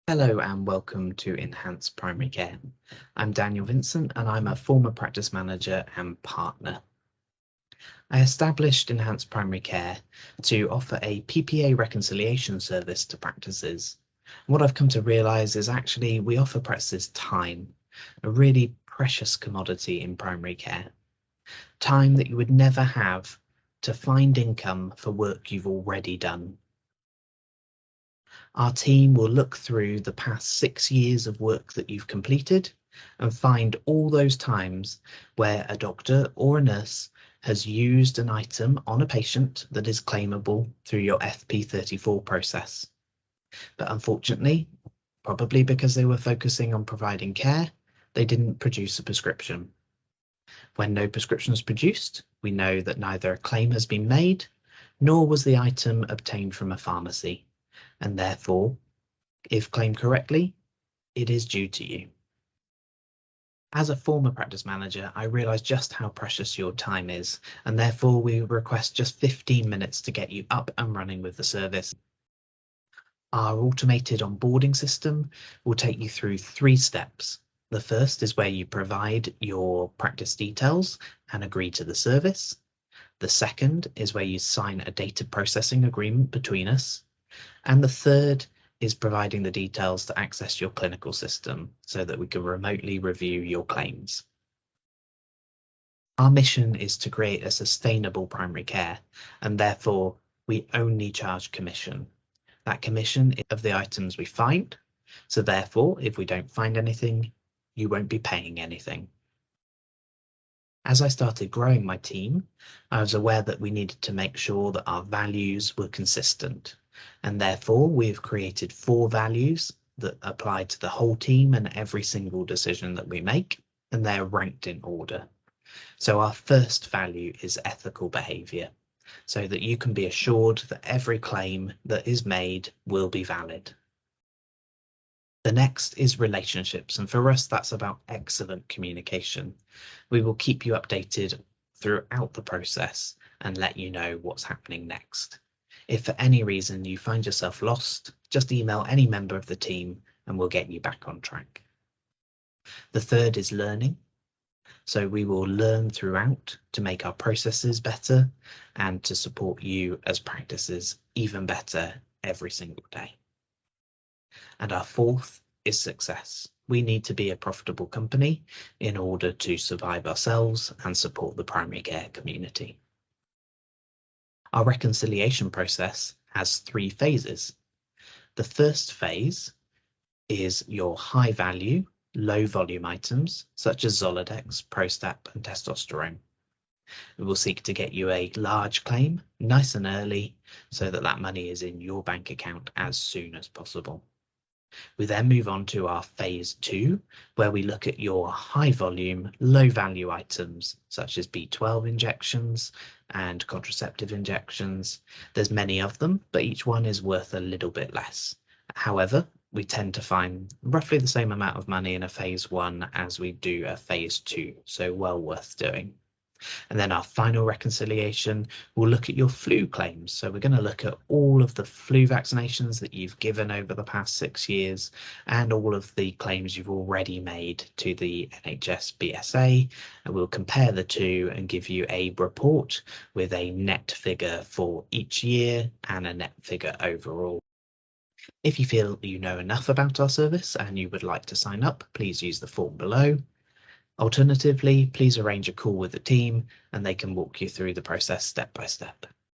Hello and welcome to Enhanced Primary Care. I'm Daniel Vincent and I'm a former practice manager and partner. I established Enhanced Primary Care to offer a PPA reconciliation service to practices. What I've come to realise is actually we offer practices time, a really precious commodity in primary care. Time that you would never have to find income for work you've already done. Our team will look through the past 6 years of work that you've completed and find all those times where a doctor or a nurse has used an item on a patient that is claimable through your FP34 process. But unfortunately, probably because they were focusing on providing care, they didn't produce a prescription. When no prescription is produced, we know that neither a claim has been made, nor was the item obtained from a pharmacy. And therefore, if claimed correctly, it is due to you. As a former practice manager, I realise just how precious your time is, and therefore we request just 15 minutes to get you up and running with the service. Our automated onboarding system will take you through 3 steps. The first is where you provide your practice details and agree to the service. The second is where you sign a data processing agreement between us. And the third is providing the details to access your clinical system so that we can remotely review your claims. Our mission is to create a sustainable primary care, and therefore we only charge commission. That commission is of the items we find, so therefore if we don't find anything, you won't be paying anything. As I started growing my team, I was aware that we needed to make sure that our values were consistent. And therefore, we've created 4 values that apply to the whole team and every single decision that we make, and they're ranked in order. So our first value is ethical behaviour, so that you can be assured that every claim that is made will be valid. The next is relationships, and for us, that's about excellent communication. We will keep you updated throughout the process and let you know what's happening next. If for any reason you find yourself lost, just email any member of the team and we'll get you back on track. The third is learning. So we will learn throughout to make our processes better and to support you as practices even better every single day. And our fourth is success. We need to be a profitable company in order to survive ourselves and support the primary care community. Our reconciliation process has 3 phases. The first phase is your high value, low volume items, such as Zoladex, Prostap and testosterone. We will seek to get you a large claim nice and early so that that money is in your bank account as soon as possible. We then move on to our phase 2, where we look at your high volume, low value items, such as B12 injections and contraceptive injections. There's many of them, but each one is worth a little bit less. However, we tend to find roughly the same amount of money in a phase 1 as we do a phase 2, so well worth doing. And then our final reconciliation will look at your flu claims. So we're going to look at all of the flu vaccinations that you've given over the past 6 years and all of the claims you've already made to the NHS BSA. And we'll compare the two and give you a report with a net figure for each year and a net figure overall. If you feel you know enough about our service and you would like to sign up, please use the form below. Alternatively, please arrange a call with the team and they can walk you through the process step by step.